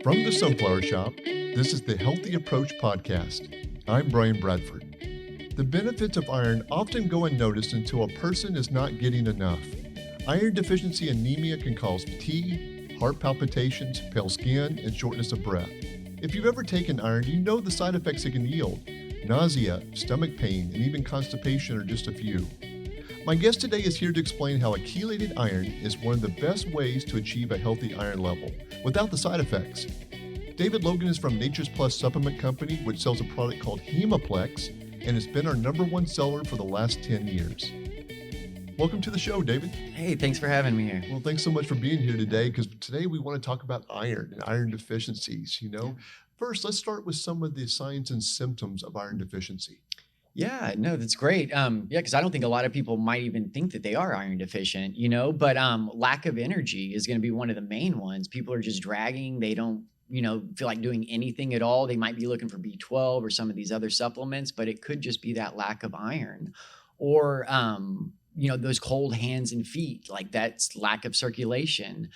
From the Sunflower Shoppe, this is the Healthy Approach Podcast. I'm Bryan Bradford. The benefits of iron often go unnoticed until a person is not getting enough. Iron deficiency anemia can cause fatigue, heart palpitations, pale skin, and shortness of breath. If you've ever taken iron, you know the side effects it can yield. Nausea, stomach pain, and even constipation are just a few. My guest today is here to explain how a chelated iron is one of the best ways to achieve a healthy iron level without the side effects. David Logan is from Nature's Plus Supplement Company, which sells a product called Hemaplex, and has been our #1 seller for the last 10 years. Welcome to the show, David. Hey, thanks for having me here. Well, thanks so much for being here today, because today we want to talk about iron and iron deficiencies. First, let's start with some of the signs and symptoms of iron deficiency. Yeah, no, that's great. Because I don't think a lot of people might even think that they are iron deficient, but lack of energy is going to be one of the main ones. People are just dragging. They don't, feel like doing anything at all. They might be looking for B12 or some of these other supplements, but it could just be that lack of iron. Or, those cold hands and feet, like that's lack of circulation.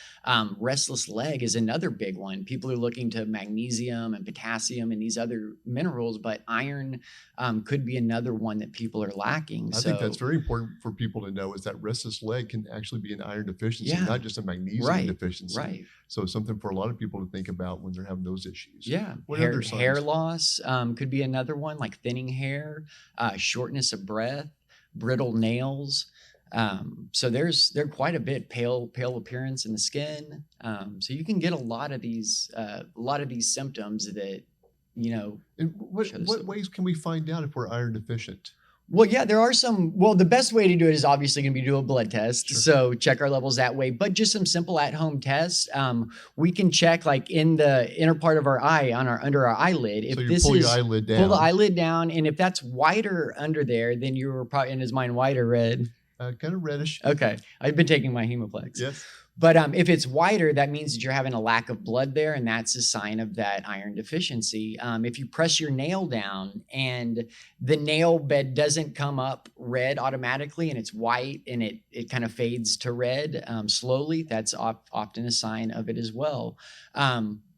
Restless leg is another big one. People are looking to magnesium and potassium and these other minerals, but iron could be another one that people are lacking. I think that's very important for people to know, is that restless leg can actually be an iron deficiency, not just a magnesium deficiency. Right. So it's something for a lot of people to think about when they're having those issues. Yeah. What other signs? Hair loss could be another one, like thinning hair, shortness of breath, brittle nails. So they're quite a bit pale appearance in the skin. So you can get a lot of these symptoms that, And what ways can we find out if we're iron deficient? Well, yeah, there are some. Well, the best way to do it is obviously going to be do a blood test. Sure. So check our levels that way. But just some simple at-home tests. We can check like in the inner part of our eye, under our eyelid. If so you pull your eyelid down. Pull the eyelid down, and if that's whiter under there, then you're probably. And is mine white or red? Kind of reddish. Okay, I've been taking my Hemaplex. Yes. But if it's whiter, that means that you're having a lack of blood there, and that's a sign of that iron deficiency. If you press your nail down and the nail bed doesn't come up red automatically and it's white and it kind of fades to red slowly, that's often a sign of it as well.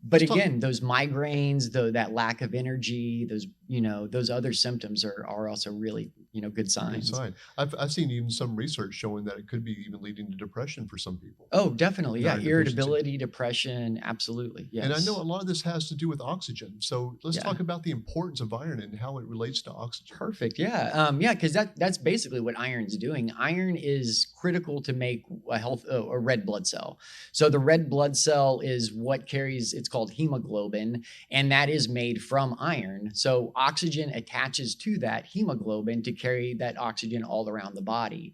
But again, those migraines, that lack of energy, those other symptoms are also really, good signs. Good sign. I've seen even some research showing that it could be even leading to depression for some people. Oh, definitely. Yeah. Irritability, depression. Absolutely. Yes. And I know a lot of this has to do with oxygen. So let's talk about the importance of iron and how it relates to oxygen. Perfect. Yeah. Because that's basically what iron's doing. Iron is critical to make a red blood cell. So the red blood cell is what carries, it's called hemoglobin, and that is made from iron. So oxygen attaches to that hemoglobin to carry that oxygen all around the body.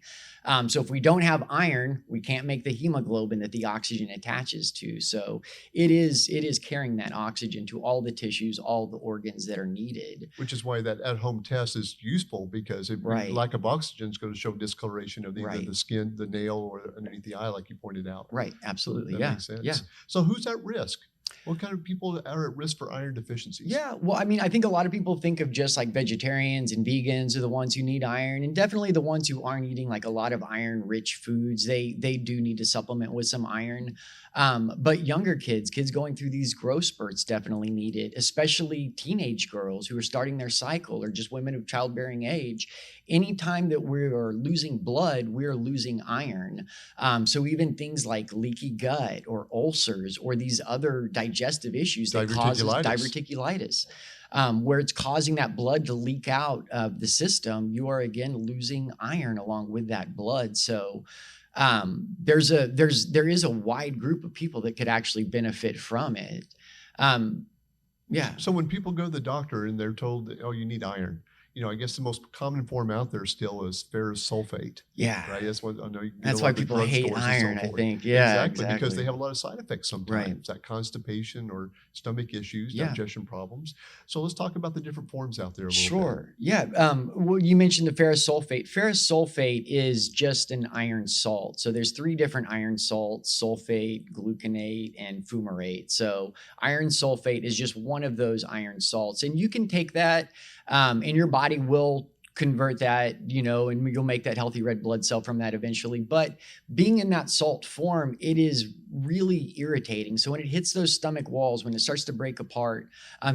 So if we don't have iron, we can't make the hemoglobin that the oxygen attaches to. So it is carrying that oxygen to all the tissues, all the organs that are needed. Which is why that at-home test is useful, because lack of oxygen is going to show discoloration of either the skin, the nail, or underneath the eye, like you pointed out. Right. Absolutely. So that makes sense. Yeah. So who's at risk? What kind of people are at risk for iron deficiencies? Yeah, well, I think a lot of people think of just like vegetarians and vegans are the ones who need iron, and definitely the ones who aren't eating like a lot of iron-rich foods. They do need to supplement with some iron. But younger kids going through these growth spurts definitely need it, especially teenage girls who are starting their cycle, or just women of childbearing age. Anytime that we are losing blood, we're losing iron. So even things like leaky gut or ulcers or these other digestive issues that causes diverticulitis, where it's causing that blood to leak out of the system, you are again losing iron along with that blood. So there is a wide group of people that could actually benefit from it. So when people go to the doctor and they're told that, you need iron, I guess the most common form out there still is ferrous sulfate. Yeah. Right. That's what I know. That's why people hate iron, I think. Yeah. Exactly. Because they have a lot of side effects sometimes, right. That constipation or stomach issues, digestion problems. So let's talk about the different forms out there a little bit. Sure. Yeah. Well, you mentioned the ferrous sulfate. Ferrous sulfate is just an iron salt. So there's 3 different iron salts: sulfate, gluconate, and fumarate. So iron sulfate is just one of those iron salts. And you can take that and your body will convert that, and you'll make that healthy red blood cell from that eventually. But being in that salt form, it is really irritating. So when it hits those stomach walls, when it starts to break apart,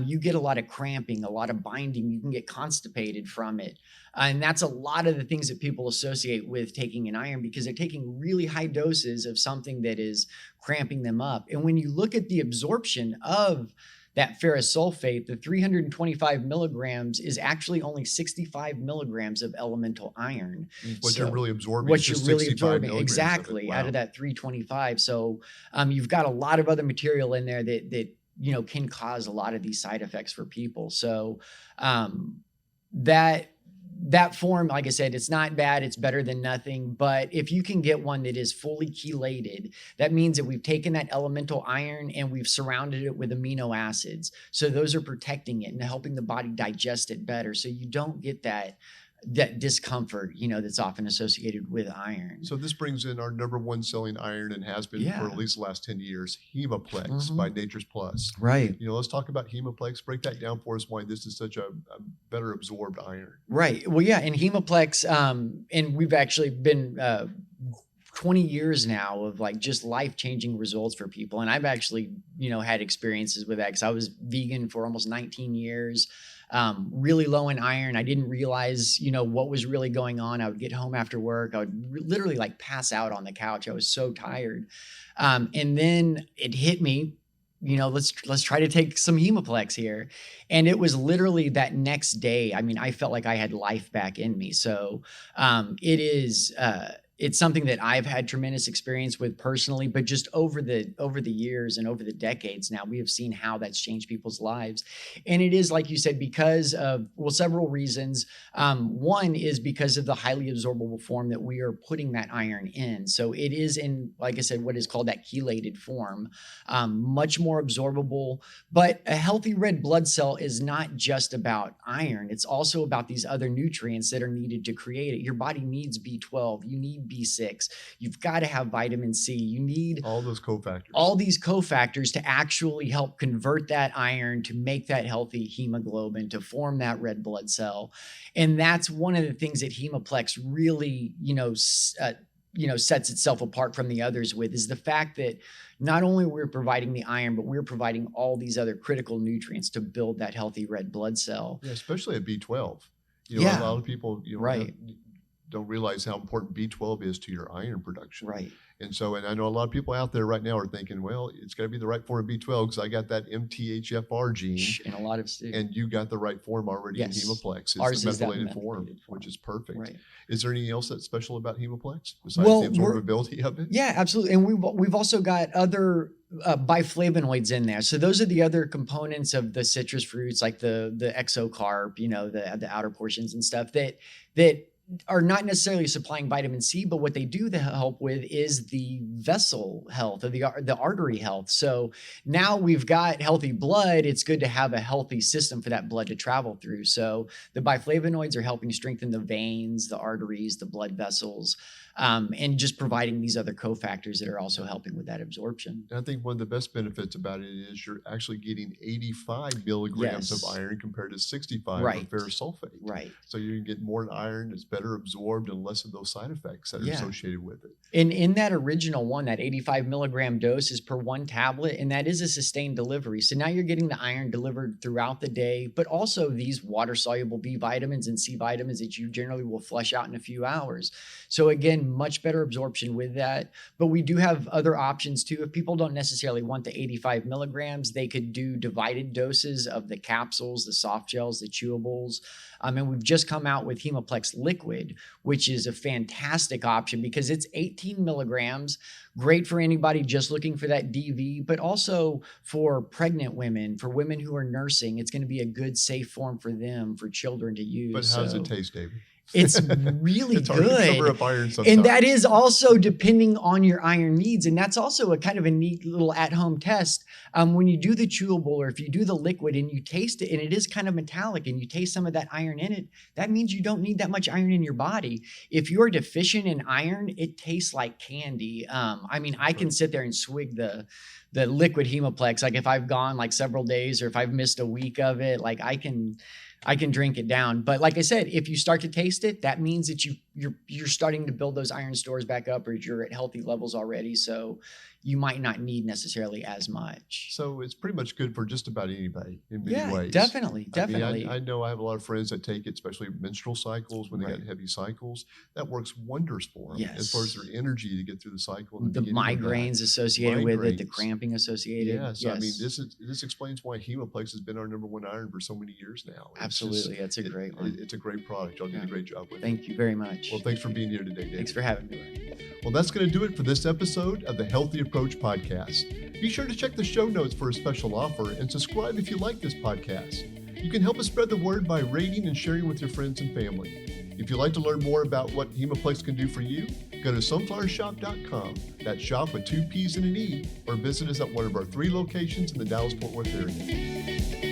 you get a lot of cramping, a lot of binding. You can get constipated from it. And that's a lot of the things that people associate with taking an iron, because they're taking really high doses of something that is cramping them up. And when you look at the absorption of that ferrous sulfate, the 325 milligrams is actually only 65 milligrams of elemental iron. What you're really absorbing. What you're really absorbing, exactly, out of that 325. So you've got a lot of other material in there that can cause a lot of these side effects for people. So that form, like I said, it's not bad. It's better than nothing. But if you can get one that is fully chelated, that means that we've taken that elemental iron and we've surrounded it with amino acids. So those are protecting it and helping the body digest it better. So you don't get that discomfort, that's often associated with iron. So this brings in our number one selling iron, and has been for at least the last 10 years, Hemoplex by Nature's Plus. Right. Let's talk about Hemoplex. Break that down for us, why this is such a better absorbed iron. Right. Well, yeah, and Hemoplex, and we've actually been 20 years now of like just life-changing results for people. And I've actually, had experiences with that, because I was vegan for almost 19 years. Really low in iron. I didn't realize, what was really going on. I would get home after work. I would literally like pass out on the couch. I was so tired. And then it hit me, let's try to take some Hemoplex here. And it was literally that next day. I mean, I felt like I had life back in me. So it's something that I've had tremendous experience with personally, but just over the years and over the decades now, we have seen how that's changed people's lives. And it is, like you said, because of, several reasons. One is because of the highly absorbable form that we are putting that iron in. So it is in, like I said, what is called that chelated form, much more absorbable. But a healthy red blood cell is not just about iron. It's also about these other nutrients that are needed to create it. Your body needs B12. You need B6. You've got to have vitamin C. You need all those cofactors. All these cofactors to actually help convert that iron to make that healthy hemoglobin, to form that red blood cell. And that's one of the things that Hemoplex really, sets itself apart from the others with, is the fact that not only we're providing the iron, but we're providing all these other critical nutrients to build that healthy red blood cell. Yeah, especially at B12. A lot of people, right, don't realize how important B12 is to your iron production. Right. And I know a lot of people out there right now are thinking, well, it's got to be the right form of B12 because I got that MTHFR gene. And a lot of and you got the right form already in Hemoplex. It's Ours the is methylated form, which is perfect. Right. Is there anything else that's special about Hemoplex besides the absorbability of it? Yeah, absolutely. And we've also got other biflavonoids in there. So those are the other components of the citrus fruits, like the exocarp, the outer portions and stuff that are not necessarily supplying vitamin C, but what they do to help with is the vessel health, or the artery health. So now we've got healthy blood. It's good to have a healthy system for that blood to travel through. So the biflavonoids are helping strengthen the veins, the arteries, the blood vessels, and just providing these other cofactors that are also helping with that absorption. And I think one of the best benefits about it is you're actually getting 85 milligrams of iron compared to 65 of ferrous sulfate. Right. So you can get more iron, it's better absorbed, and less of those side effects that are associated with it. And in that original one, that 85 milligram dose is per one tablet, and that is a sustained delivery. So now you're getting the iron delivered throughout the day, but also these water-soluble B vitamins and C vitamins that you generally will flush out in a few hours. So again, much better absorption with that. But we do have other options too. If people don't necessarily want the 85 milligrams, they could do divided doses of the capsules, the soft gels, the chewables. And we've just come out with Hemoplex Liquid, which is a fantastic option because it's 18 milligrams, great for anybody just looking for that DV, but also for pregnant women, for women who are nursing. It's going to be a good, safe form for them, for children to use. But how does it taste, David? It's really it's good. Hard to cover up iron sometimes. And that is also depending on your iron needs. And that's also a kind of a neat little at-home test. When you do the chewable, or if you do the liquid and you taste it and it is kind of metallic and you taste some of that iron in it, that means you don't need that much iron in your body. If you're deficient in iron, it tastes like candy. I can sit there and swig the liquid Hemoplex. Like if I've gone like several days or if I've missed a week of it, like I can drink it down. But like I said, if you start to taste it, that means that you're starting to build those iron stores back up, or you're at healthy levels already. So you might not need necessarily as much. So it's pretty much good for just about anybody in many ways. Definitely. I know I have a lot of friends that take it, especially menstrual cycles, when they got heavy cycles. That works wonders for them as far as their energy to get through the cycle. The migraines associated with it, the cramping associated. Yeah, so I mean, this explains why Hemoplex has been our +1 iron for so many years now. Absolutely, that's a great one. It's a great product. Y'all did a great job with it. Thank you very much. Well, thanks for being here today, David. Thanks for having me. Well, that's going to do it for this episode of the Healthy Approach Podcast. Be sure to check the show notes for a special offer and subscribe if you like this podcast. You can help us spread the word by rating and sharing with your friends and family. If you'd like to learn more about what Hemoplex can do for you, go to sunflowershoppe.com. That's shop with 2 P's and an E, or visit us at one of our 3 locations in the Dallas-Fort Worth area.